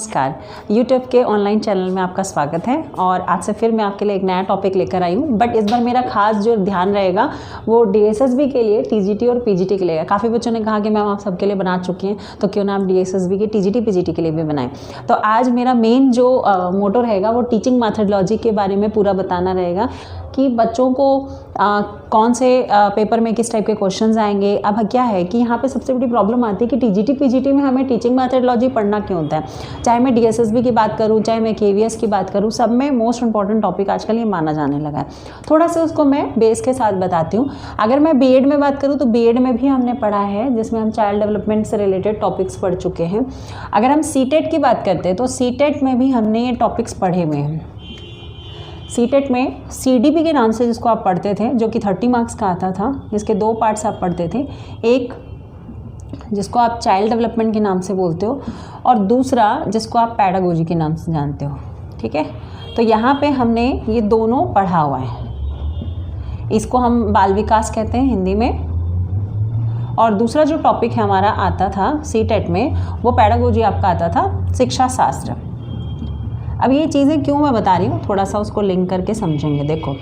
नमस्कार। YouTube के online channel में आपका स्वागत है और आज से फिर मैं आपके लिए एक नया टॉपिक लेकर आई हूँ। बट इस बार मेरा खास जो ध्यान रहेगा वो DSSB के लिए, TGT और PGT के लिए। काफ़ी बच्चों ने कहा कि मैम आप सबके लिए बना चुकी हैं, तो क्यों ना आप DSSB के TGT PGT के लिए भी बनाएं। तो आज मेरा मेन जो मोटो रहेगा वो टीचिंग मैथडोलॉजी के बारे में पूरा बताना रहेगा कि बच्चों को कौन से पेपर में किस टाइप के क्वेश्चंस आएंगे। अब क्या है कि यहाँ पे सबसे बड़ी प्रॉब्लम आती है कि TGT PGT में हमें टीचिंग मैथडोलॉजी पढ़ना क्यों होता है। चाहे मैं DSSB की बात करूँ, चाहे मैं KVS की बात करूँ, सब में मोस्ट इंपॉर्टेंट टॉपिक आजकल ये माना जाने लगा है। थोड़ा सा उसको मैं बेस के साथ बताती हूँ। अगर मैं BEd में बात करूँ तो BEd में भी हमने पढ़ा है, जिसमें हम चाइल्ड डेवलपमेंट से रिलेटेड टॉपिक्स पढ़ चुके हैं। अगर हम CTET की बात करते हैं तो CTET में भी हमने ये टॉपिक्स पढ़े हुए हैं। CTET में CDP के नाम से जिसको आप पढ़ते थे, जो कि 30 मार्क्स का आता था, जिसके 2 पार्ट्स आप पढ़ते थे, एक जिसको आप चाइल्ड डेवलपमेंट के नाम से बोलते हो और दूसरा जिसको आप पैडागोजी के नाम से जानते हो। ठीक है, तो यहाँ पे हमने ये दोनों पढ़ा हुआ है। इसको हम बाल विकास कहते हैं हिंदी में। और दूसरा जो टॉपिक है हमारा आता था CTET में, वो पैडागोजी आपका आता था शिक्षा शास्त्र। अब ये चीज़ें क्यों मैं बता रही हूँ, थोड़ा सा उसको लिंक करके समझेंगे। देखो,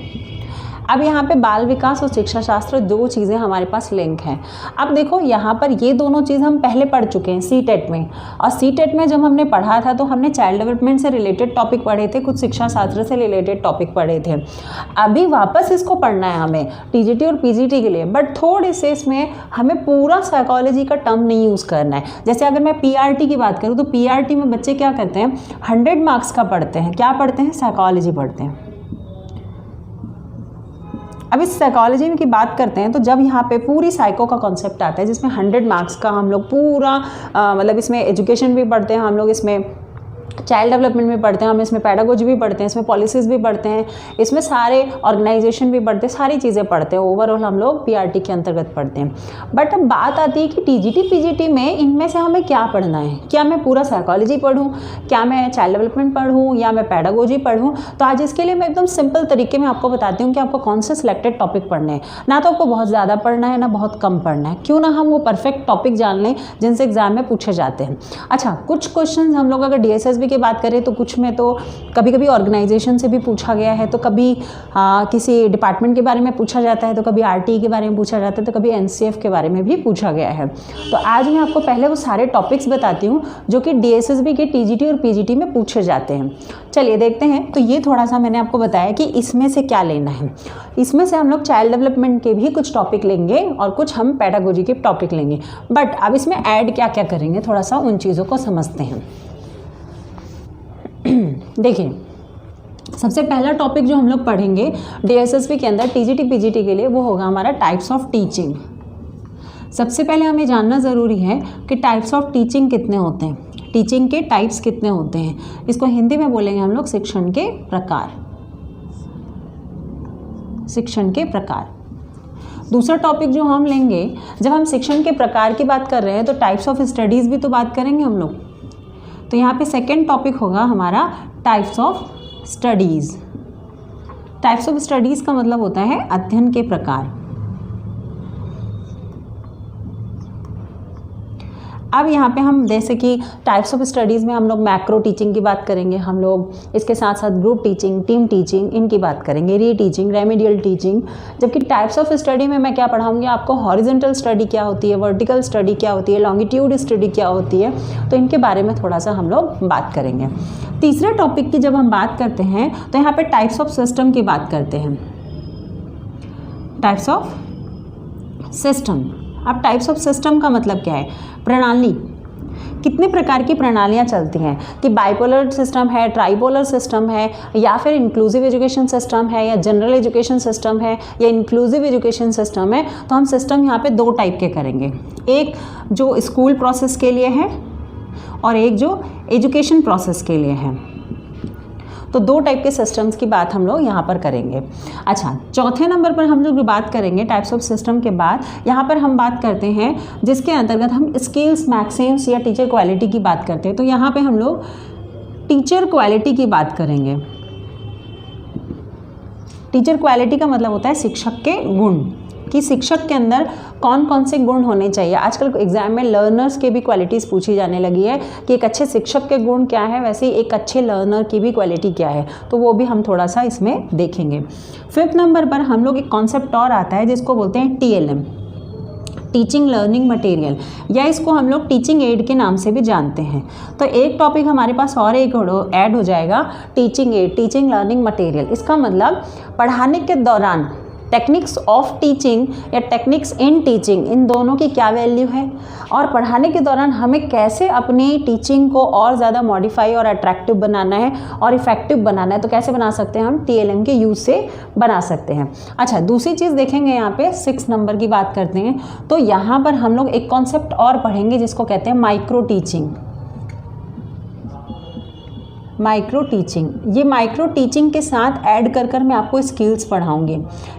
अब यहाँ पे बाल विकास और शिक्षा शास्त्र दो चीज़ें हमारे पास लिंक हैं। अब देखो यहाँ पर ये दोनों चीज़ हम पहले पढ़ चुके हैं CTET में, और CTET में जब हमने पढ़ा था तो हमने चाइल्ड डेवलपमेंट से रिलेटेड टॉपिक पढ़े थे, कुछ शिक्षा शास्त्र से रिलेटेड टॉपिक पढ़े थे। अभी वापस इसको पढ़ना है हमें TGT और PGT के लिए, बट थोड़े से इसमें हमें पूरा साइकोलॉजी का टर्म नहीं यूज़ करना है। जैसे अगर मैं PRT की बात करूँ तो PRT में बच्चे क्या करते हैं, 100 मार्क्स का पढ़ते हैं। क्या पढ़ते हैं? साइकोलॉजी पढ़ते हैं। अब इस साइकोलॉजी की बात करते हैं तो जब यहाँ पे पूरी साइको का कॉन्सेप्ट आता है, जिसमें 100 मार्क्स का हम लोग पूरा मतलब इसमें एजुकेशन भी पढ़ते हैं, हम लोग इसमें चाइल्ड डेवलपमेंट भी पढ़ते हैं, हम इसमें पैडागोजी भी पढ़ते हैं, इसमें पॉलिसीज़ भी पढ़ते हैं, इसमें सारे ऑर्गेनाइजेशन भी पढ़ते हैं, सारी चीज़ें पढ़ते हैं। ओवरऑल हम लोग PRT के अंतर्गत पढ़ते हैं। बट अब बात आती है कि TGT PGT में इनमें से हमें क्या पढ़ना है। क्या मैं पूरा साइकोलॉजी पढ़ूँ, क्या मैं चाइल्ड डेवलपमेंट पढ़ूँ, या मैं पैडागोजी पढ़ूँ? तो आज इसके लिए मैं एकदम सिंपल तरीके में आपको बताती हूँ कि आपको कौन से सिलेक्टेड टॉपिक पढ़ने हैं। ना तो आपको बहुत ज़्यादा पढ़ना है, ना बहुत कम पढ़ना है। क्यों ना हम वो परफेक्ट टॉपिक जान लें जिनसे एग्जाम में पूछे जाते हैं। अच्छा, कुछ क्वेश्चन हम लोग अगर DSSB की बात करें तो कुछ में तो कभी कभी ऑर्गेनाइजेशन से भी पूछा गया है, तो कभी किसी डिपार्टमेंट के बारे में पूछा जाता है, तो कभी RTE के बारे में पूछा जाता है, तो कभी NCF के बारे में भी पूछा गया है। तो आज मैं आपको पहले वो सारे टॉपिक्स बताती हूँ जो कि DSSB के TGT और PGT में पूछे जाते हैं। चलिए देखते हैं। तो ये थोड़ा सा मैंने आपको बताया कि इसमें से क्या लेना है। इसमें से हम लोग चाइल्ड डेवलपमेंट के भी कुछ टॉपिक लेंगे और कुछ हम पैडागोजी के टॉपिक लेंगे। बट अब इसमें ऐड क्या क्या करेंगे, थोड़ा सा उन चीज़ों को समझते हैं। देखिए, सबसे पहला टॉपिक जो हम लोग पढ़ेंगे DSSB के अंदर TGT PGT के लिए, वो होगा हमारा टाइप्स ऑफ टीचिंग। सबसे पहले हमें जानना ज़रूरी है कि टाइप्स ऑफ टीचिंग कितने होते हैं, टीचिंग के टाइप्स कितने होते हैं। इसको हिंदी में बोलेंगे हम लोग शिक्षण के प्रकार। शिक्षण के प्रकार। दूसरा टॉपिक जो हम लेंगे, जब हम शिक्षण के प्रकार की बात कर रहे हैं तो टाइप्स ऑफ स्टडीज़ भी तो बात करेंगे हम लोग। तो यहाँ पे सेकेंड टॉपिक होगा हमारा types of studies. Types of studies का मतलब होता है अध्ययन के प्रकार। अब यहाँ पे हम जैसे कि टाइप्स ऑफ स्टडीज़ में हम लोग मैक्रो टीचिंग की बात करेंगे, हम लोग इसके साथ साथ ग्रुप टीचिंग, टीम टीचिंग, इनकी बात करेंगे, री टीचिंग, रेमेडियल टीचिंग। जबकि टाइप्स ऑफ स्टडी में मैं क्या पढ़ाऊँगी आपको, हॉरिजॉन्टल स्टडी क्या होती है, वर्टिकल स्टडी क्या होती है, लॉन्गिट्यूड स्टडी क्या होती है, तो इनके बारे में थोड़ा सा हम लोग बात करेंगे। तीसरे टॉपिक की जब हम बात करते हैं तो यहाँ पर टाइप्स ऑफ सिस्टम की बात करते हैं। Types of system. अब टाइप्स ऑफ सिस्टम का मतलब क्या है, प्रणाली। कितने प्रकार की प्रणालियाँ चलती हैं, कि बाइपोलर सिस्टम है, ट्राइपोलर सिस्टम है, या फिर इंक्लूसिव एजुकेशन सिस्टम है, या जनरल एजुकेशन सिस्टम है, या इंक्लूसिव एजुकेशन सिस्टम है। तो हम सिस्टम यहाँ पे 2 टाइप के करेंगे, एक जो स्कूल प्रोसेस के लिए है और एक जो एजुकेशन प्रोसेस के लिए है। तो 2 टाइप के सिस्टम्स की बात हम लोग यहाँ पर करेंगे। अच्छा, चौथे नंबर पर हम लोग बात करेंगे टाइप्स ऑफ सिस्टम के बाद, यहाँ पर हम बात करते हैं जिसके अंतर्गत हम स्किल्स, मैक्सिम्स या टीचर क्वालिटी की बात करते हैं। तो यहाँ पे हम लोग टीचर क्वालिटी की बात करेंगे। टीचर क्वालिटी का मतलब होता है शिक्षक के गुण। कि शिक्षक के अंदर कौन कौन से गुण होने चाहिए। आजकल एग्जाम में लर्नर्स के भी क्वालिटीज़ पूछी जाने लगी है कि एक अच्छे शिक्षक के गुण क्या है, वैसे ही एक अच्छे लर्नर की भी क्वालिटी क्या है, तो वो भी हम थोड़ा सा इसमें देखेंगे। 5th नंबर पर हम लोग एक कॉन्सेप्ट और आता है जिसको बोलते हैं TLM, टीचिंग लर्निंग मटेरियल, या इसको हम लोग टीचिंग एड के नाम से भी जानते हैं। तो एक टॉपिक हमारे पास और एक ऐड हो जाएगा, teaching add, teaching learning material. इसका मतलब पढ़ाने के दौरान टेक्निक्स ऑफ टीचिंग या टेक्निक्स इन टीचिंग, इन दोनों की क्या वैल्यू है, और पढ़ाने के दौरान हमें कैसे अपनी टीचिंग को और ज़्यादा मॉडिफाई और अट्रैक्टिव बनाना है और इफ़ेक्टिव बनाना है, तो कैसे बना सकते हैं हम, TLM के यूज़ से बना सकते हैं। अच्छा, दूसरी चीज़ देखेंगे यहाँ पे 6 नंबर की बात करते हैं, तो यहाँ पर हम लोग एक कॉन्सेप्ट और पढ़ेंगे जिसको कहते हैं माइक्रो टीचिंग। माइक्रो टीचिंग, ये माइक्रो टीचिंग के साथ ऐड कर मैं आपको स्किल्स पढ़ाऊंगी।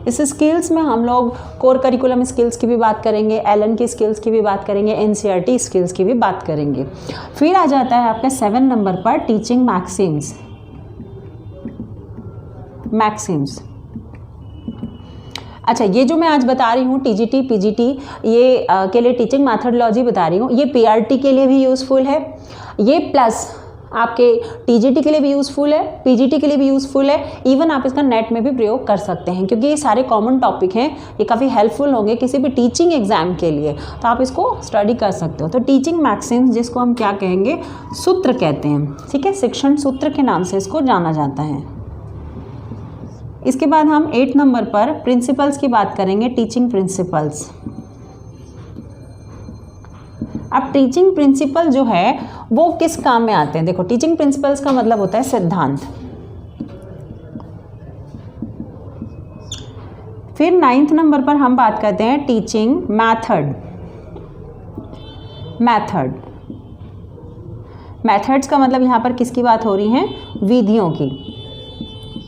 इस स्किल्स में हम लोग कोर करिकुलम स्किल्स की भी बात करेंगे, एलन की स्किल्स की भी बात करेंगे, NCERT स्किल्स की भी बात करेंगे। फिर आ जाता है आपके 7 नंबर पर टीचिंग मैक्सिम्स। अच्छा, ये जो मैं आज बता रही हूँ TGT PGT ये के लिए टीचिंग मैथडोलॉजी बता रही हूँ, ये PRT के लिए भी यूज़फुल है, ये प्लस आपके TGT के लिए भी यूज़फुल है, PGT के लिए भी यूज़फुल है, इवन आप इसका नेट में भी प्रयोग कर सकते हैं, क्योंकि ये सारे कॉमन टॉपिक हैं, ये काफ़ी हेल्पफुल होंगे किसी भी टीचिंग एग्जाम के लिए, तो आप इसको स्टडी कर सकते हो। तो टीचिंग मैक्सिम्स, जिसको हम क्या कहेंगे, सूत्र कहते हैं, ठीक है, शिक्षण सूत्र के नाम से इसको जाना जाता है। इसके बाद हम 8 नंबर पर प्रिंसिपल्स की बात करेंगे, टीचिंग प्रिंसिपल्स। अब टीचिंग प्रिंसिपल जो है वो किस काम में आते हैं, देखो टीचिंग प्रिंसिपल्स का मतलब होता है सिद्धांत। फिर 9th नंबर पर हम बात करते हैं टीचिंग मेथड्स का मतलब यहाँ पर किसकी बात हो रही है, विधियों की,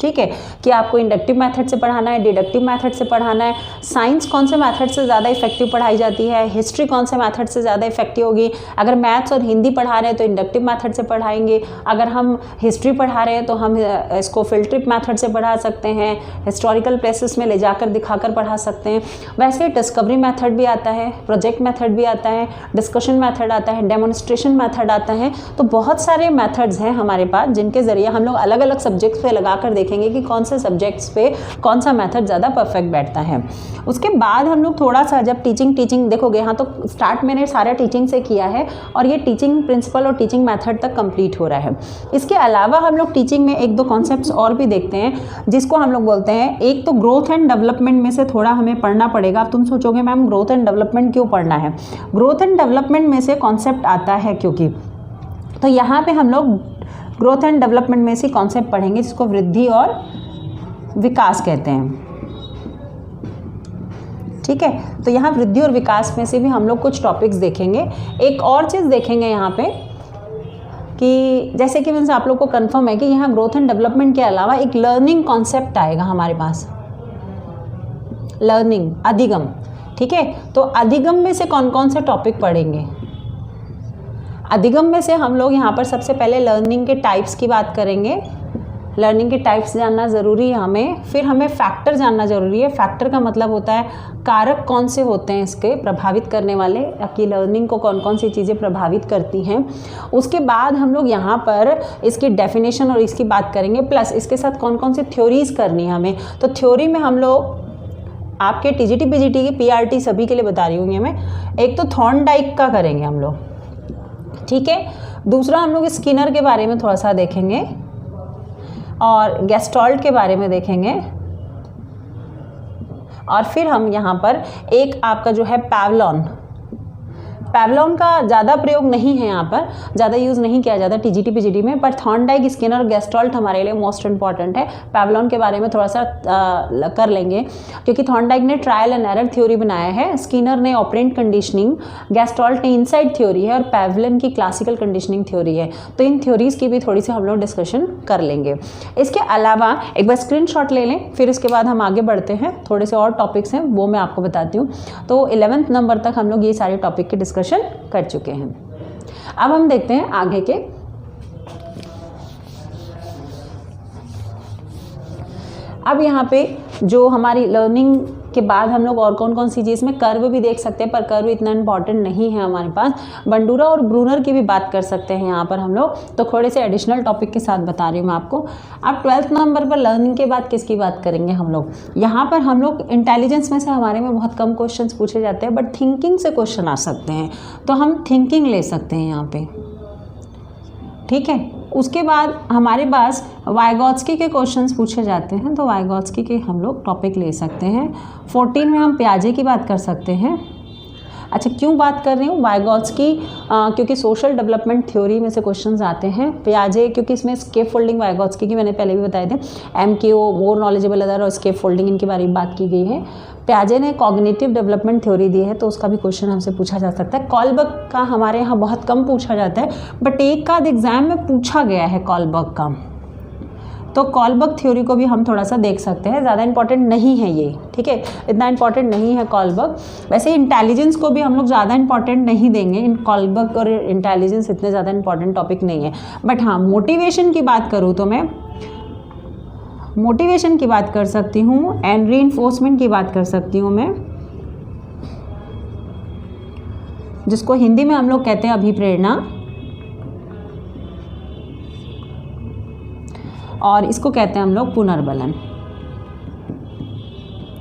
ठीक है, कि आपको इंडक्टिव मेथड से पढ़ाना है, डिडक्टिव मेथड से पढ़ाना है, साइंस कौन से मेथड से ज़्यादा इफेक्टिव पढ़ाई जाती है, हिस्ट्री कौन से मेथड से ज़्यादा इफेक्टिव होगी, अगर मैथ्स और हिंदी पढ़ा रहे हैं तो इंडक्टिव मेथड से पढ़ाएंगे, अगर हम हिस्ट्री पढ़ा रहे हैं तो हम इसको फील्ड ट्रिप मेथड से पढ़ा सकते हैं, हिस्टोरिकल प्लेसेस में ले जाकर दिखाकर पढ़ा सकते हैं। वैसे डिस्कवरी मेथड भी आता है, प्रोजेक्ट मेथड भी आता है, डिस्कशन मेथड आता है, डेमोन्स्ट्रेशन मेथड आता है, तो बहुत सारे मेथड्स हैं हमारे पास जिनके ज़रिए हम लोग अलग अलग सब्जेक्ट्स पे लगा कर देखेंगे कि कौन से सब्जेक्ट्स पे कौन सा मेथड ज़्यादा परफेक्ट बैठता है। उसके बाद हम लोग थोड़ा सा जब टीचिंग देखोगे, यहाँ तो स्टार्ट मैंने सारा टीचिंग से किया है और ये टीचिंग प्रिंसिपल और टीचिंग मेथड तक कंप्लीट हो रहा है। इसके अलावा हम लोग टीचिंग में 1-2 कॉन्सेप्ट्स और भी देखते हैं जिसको हम लोग बोलते हैं, एक तो ग्रोथ एंड डेवलपमेंट में से थोड़ा हमें पढ़ना पड़ेगा। अब तुम सोचोगे मैम ग्रोथ एंड डेवलपमेंट क्यों पढ़ना है, ग्रोथ एंड डेवलपमेंट में से कॉन्सेप्ट आता है क्योंकि, तो यहाँ पे हम लोग ग्रोथ एंड डेवलपमेंट में से कॉन्सेप्ट पढ़ेंगे जिसको वृद्धि और विकास कहते हैं, ठीक है। तो यहाँ वृद्धि और विकास में से भी हम लोग कुछ टॉपिक्स देखेंगे। एक और चीज़ देखेंगे यहाँ पे कि जैसे कि मीन्स आप लोग को कंफर्म है कि यहाँ ग्रोथ एंड डेवलपमेंट के अलावा एक लर्निंग कॉन्सेप्ट आएगा हमारे पास, लर्निंग, अधिगम, ठीक है। तो अधिगम में से कौन कौन से टॉपिक पढ़ेंगे, अधिगम में से हम लोग यहाँ पर सबसे पहले लर्निंग के टाइप्स की बात करेंगे। लर्निंग के टाइप्स जानना ज़रूरी है हमें। फिर हमें फैक्टर जानना ज़रूरी है। फैक्टर का मतलब होता है कारक कौन से होते हैं इसके प्रभावित करने वाले, कि लर्निंग को कौन कौन सी चीज़ें प्रभावित करती हैं। उसके बाद हम लोग यहाँ पर इसकी डेफिनेशन और इसकी बात करेंगे, प्लस इसके साथ कौन कौन सी थ्योरीज़ करनी है हमें। तो थ्योरी में हम लोग आपके TGT PGT की PRT सभी के लिए बता रही हूँ मैं, एक तो थॉर्नडाइक का करेंगे हम लोग, ठीक है। दूसरा हम लोग स्किनर के बारे में थोड़ा सा देखेंगे और गेस्टॉल्ट के बारे में देखेंगे, और फिर हम यहाँ पर एक आपका जो है पैवलॉन का ज़्यादा प्रयोग नहीं है, यहाँ पर ज़्यादा यूज़ नहीं किया जाता TGT PGT में, पर थॉर्नडाइक, स्किनर और गेस्टॉल्ट हमारे लिए मोस्ट इंपॉर्टेंट है। पैवलॉन के बारे में थोड़ा सा कर लेंगे क्योंकि थॉर्नडाइक ने ट्रायल एंड एरर थ्योरी बनाया है, स्किनर ने ऑपरेंट कंडीशनिंग, गेस्टॉल्ट ने इनसाइड थ्योरी है और पैवलन की क्लासिकल कंडीशनिंग थ्योरी है। तो इन थ्योरीज़ की भी थोड़ी सी हम लोग डिस्कशन कर लेंगे। इसके अलावा एक बार स्क्रीनशॉट ले लें, फिर इसके बाद हम आगे बढ़ते हैं। थोड़े से और टॉपिक्स हैं वो मैं आपको बताती हूँ। तो 11th नंबर तक हम लोग ये सारे टॉपिक की डिस्कशन कर चुके हैं। अब हम देखते हैं आगे के। अब यहाँ पे जो हमारी लर्निंग के बाद हम लोग और कौन कौन सी चीज़ में कर्व भी देख सकते हैं, पर कर्व इतना इंपॉर्टेंट नहीं है हमारे पास। बंडूरा और ब्रूनर की भी बात कर सकते हैं यहाँ पर हम लोग, तो थोड़े से एडिशनल टॉपिक के साथ बता रही हूँ मैं आपको। अब 12th नंबर पर लर्निंग के बाद किसकी बात करेंगे हम लोग? यहाँ पर हम लोग इंटेलिजेंस में से हमारे में बहुत कम क्वेश्चन पूछे जाते हैं, बट थिंकिंग से क्वेश्चन आ सकते हैं, तो हम थिंकिंग ले सकते हैं यहाँ पे, ठीक है। उसके बाद हमारे पास वाइगॉत्स्की के क्वेश्चंस पूछे जाते हैं, तो वाइगॉत्स्की के हम लोग टॉपिक ले सकते हैं। 14 में हम पियाजे की बात कर सकते हैं। अच्छा, क्यों बात कर रही हूँ वाइगॉत्स्की? क्योंकि सोशल डेवलपमेंट थ्योरी में से क्वेश्चंस आते हैं। पियाजे क्योंकि इसमें स्केप फोल्डिंग वाइगॉत्स्की की मैंने पहले भी बताए थे, MKO मोर नॉलेजेबल अदर और स्केप फोल्डिंग इनके बारे में बात की गई है। पियाजे ने कॉग्निटिव डेवलपमेंट थ्योरी दी है, तो उसका भी क्वेश्चन हमसे पूछा जा सकता है। कॉलबर्ग का हमारे यहाँ बहुत कम पूछा जाता है, बट एक आध एग्जाम में पूछा गया है कॉलबर्ग का, तो कॉलबर्ग थ्योरी को भी हम थोड़ा सा देख सकते हैं। ज़्यादा इंपॉर्टेंट नहीं है ये, ठीक है, इतना इंपॉर्टेंट नहीं है कॉलबर्ग। वैसे इंटेलिजेंस को भी हम लोग ज़्यादा इंपॉर्टेंट नहीं देंगे, इन कॉलबर्ग और इंटेलिजेंस इतने ज़्यादा इंपॉर्टेंट टॉपिक नहीं है। बट हाँ, मोटिवेशन की बात करूँ तो मैं मोटिवेशन की बात कर सकती हूँ, एंड रीइंफोर्समेंट की बात कर सकती हूँ मैं, जिसको हिंदी में हम लोग कहते हैं अभिप्रेरणा, और इसको कहते हैं हम लोग पुनर्बलन।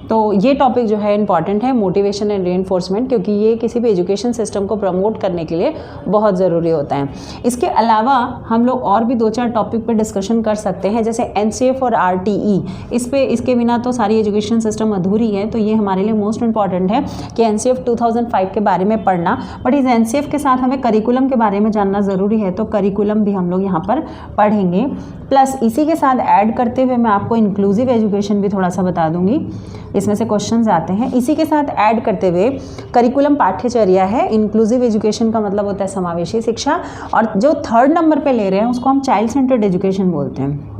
तो ये टॉपिक जो है इंपॉर्टेंट है, मोटिवेशन एंड रीइंफोर्समेंट, क्योंकि ये किसी भी एजुकेशन सिस्टम को प्रमोट करने के लिए बहुत ज़रूरी होता है। इसके अलावा हम लोग और भी 2-4 टॉपिक पर डिस्कशन कर सकते हैं, जैसे NCF और RTE। इसके बिना तो सारी एजुकेशन सिस्टम अधूरी है, तो ये हमारे लिए मोस्ट इंपॉर्टेंट है कि NCF 2005 के बारे में पढ़ना। बट इस NCF के साथ हमें करिकुलम के बारे में जानना ज़रूरी है, तो करिकुलम भी हम लोग यहाँ पर पढ़ेंगे। प्लस इसी के साथ ऐड करते हुए मैं आपको इंक्लूसिव एजुकेशन भी थोड़ा सा बता दूँगी, इसमें से क्वेश्चंस आते हैं। इसी के साथ ऐड करते हुए करिकुलम पाठ्यचर्या है, इंक्लूसिव एजुकेशन का मतलब होता है समावेशी शिक्षा, और जो 3rd नंबर पे ले रहे हैं उसको हम चाइल्ड सेंटर्ड एजुकेशन बोलते हैं।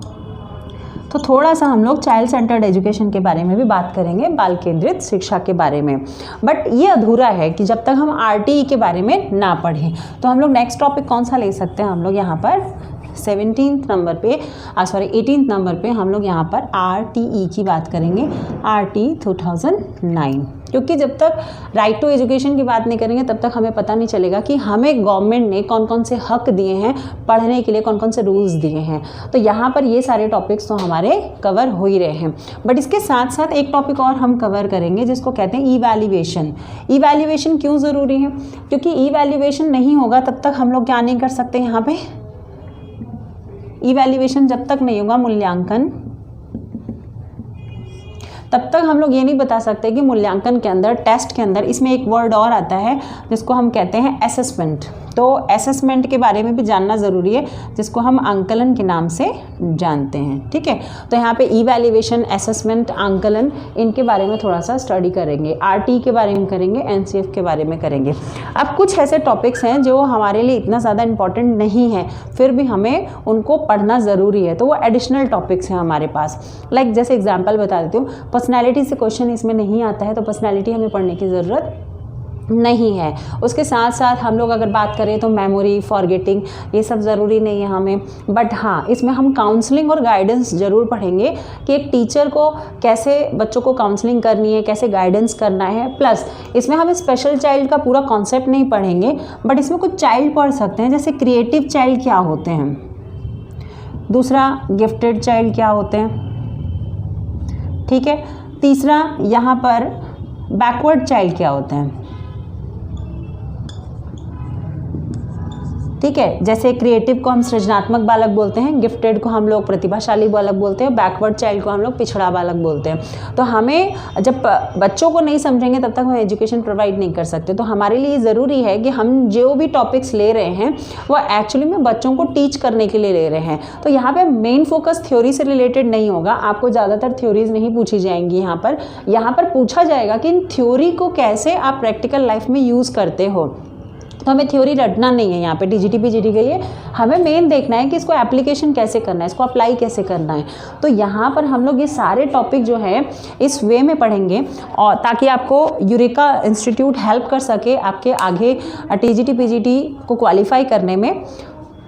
तो थोड़ा सा हम लोग चाइल्ड सेंटर्ड एजुकेशन के बारे में भी बात करेंगे, बाल केंद्रित शिक्षा के बारे में। बट ये अधूरा है कि जब तक हम RTE के बारे में ना पढ़ें। तो हम लोग नेक्स्ट टॉपिक कौन सा ले सकते हैं? हम लोग यहाँ पर 18th नंबर पे हम लोग यहाँ पर RTE की बात करेंगे, RTE 2009। क्योंकि जब तक राइट टू एजुकेशन की बात नहीं करेंगे तब तक हमें पता नहीं चलेगा कि हमें गवर्नमेंट ने कौन कौन से हक दिए हैं पढ़ने के लिए, कौन कौन से रूल्स दिए हैं। तो यहाँ पर ये सारे टॉपिक्स तो हमारे कवर हो ही रहे हैं। बट इसके साथ साथ एक टॉपिक और हम कवर करेंगे जिसको कहते हैं ईवैल्यूएशन। ईवैल्यूएशन क्यों ज़रूरी है? क्योंकि ईवैल्यूएशन नहीं होगा तब तक हम लोग क्या नहीं कर सकते। यहाँ पे इवैल्यूएशन जब तक नहीं होगा, मूल्यांकन, तब तक हम लोग ये नहीं बता सकते कि मूल्यांकन के अंदर, टेस्ट के अंदर, इसमें एक वर्ड और आता है जिसको हम कहते हैं असेसमेंट। तो असेसमेंट के बारे में भी जानना ज़रूरी है, जिसको हम आंकलन के नाम से जानते हैं, ठीक है। तो यहाँ पे इवैल्यूएशन, असेसमेंट, आंकलन, इनके बारे में थोड़ा सा स्टडी करेंगे। RTE के बारे में करेंगे, NCF के बारे में करेंगे। अब कुछ ऐसे टॉपिक्स हैं जो हमारे लिए इतना ज़्यादा इंपॉर्टेंट नहीं है, फिर भी हमें उनको पढ़ना ज़रूरी है, तो वो एडिशनल टॉपिक्स हैं हमारे पास। लाइक जैसे एग्जाम्पल बता देती हूँ, पर्सनैलिटी से क्वेश्चन इसमें नहीं आता है, तो पर्सनैलिटी हमें पढ़ने की ज़रूरत नहीं है। उसके साथ साथ हम लोग अगर बात करें तो मेमोरी, फॉरगेटिंग, ये सब ज़रूरी नहीं है हमें। बट हाँ, इसमें हम काउंसलिंग और गाइडेंस ज़रूर पढ़ेंगे कि एक टीचर को कैसे बच्चों को काउंसलिंग करनी है, कैसे गाइडेंस करना है। प्लस इसमें हम स्पेशल चाइल्ड का पूरा कॉन्सेप्ट नहीं पढ़ेंगे, बट इसमें कुछ चाइल्ड पढ़ सकते हैं, जैसे क्रिएटिव चाइल्ड क्या होते हैं, दूसरा गिफ्टेड चाइल्ड क्या होते हैं, ठीक है। तीसरा यहाँ पर बैकवर्ड चाइल्ड क्या होते हैं, ठीक है। जैसे क्रिएटिव को हम सृजनात्मक बालक बोलते हैं, गिफ्टेड को हम लोग प्रतिभाशाली बालक बोलते हैं, बैकवर्ड चाइल्ड को हम लोग पिछड़ा बालक बोलते हैं। तो हमें जब बच्चों को नहीं समझेंगे तब तक हम एजुकेशन प्रोवाइड नहीं कर सकते। तो हमारे लिए ज़रूरी है कि हम जो भी टॉपिक्स ले रहे हैं वो एक्चुअली में बच्चों को टीच करने के लिए ले रहे हैं। तो यहाँ पर मेन फोकस थ्योरी से रिलेटेड नहीं होगा, आपको ज़्यादातर थ्योरीज नहीं पूछी जाएंगी। यहाँ पर पूछा जाएगा कि इन थ्योरी को कैसे आप प्रैक्टिकल लाइफ में यूज़ करते हो। तो हमें थ्योरी रटना नहीं है यहाँ पे DGT PGT के लिए, हमें मेन देखना है कि इसको एप्लीकेशन कैसे करना है, इसको अप्लाई कैसे करना है। तो यहाँ पर हम लोग ये सारे टॉपिक जो है इस वे में पढ़ेंगे, और ताकि आपको यूरेका इंस्टीट्यूट हेल्प कर सके आपके आगे TGT PGT को क्वालिफाई करने में।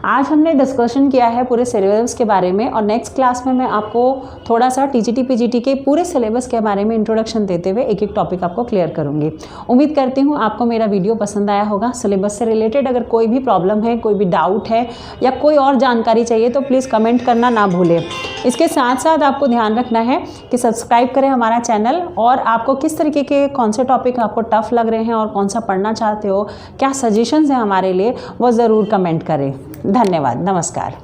आज हमने डिस्कशन किया है पूरे सिलेबस के बारे में, और नेक्स्ट क्लास में मैं आपको थोड़ा सा टीजीटी पीजीटी के पूरे सिलेबस के बारे में इंट्रोडक्शन देते हुए एक एक टॉपिक आपको क्लियर करूंगी। उम्मीद करती हूँ आपको मेरा वीडियो पसंद आया होगा। सिलेबस से रिलेटेड अगर कोई भी प्रॉब्लम है, कोई भी डाउट है या कोई और जानकारी चाहिए तो प्लीज़ कमेंट करना ना भूलें। इसके साथ साथ आपको ध्यान रखना है कि सब्सक्राइब करें हमारा चैनल, और आपको किस तरीके के कौन से टॉपिक आपको टफ लग रहे हैं और कौन सा पढ़ना चाहते हो, क्या सजेशंस हैं हमारे लिए, वो ज़रूर कमेंट करें। धन्यवाद, नमस्कार।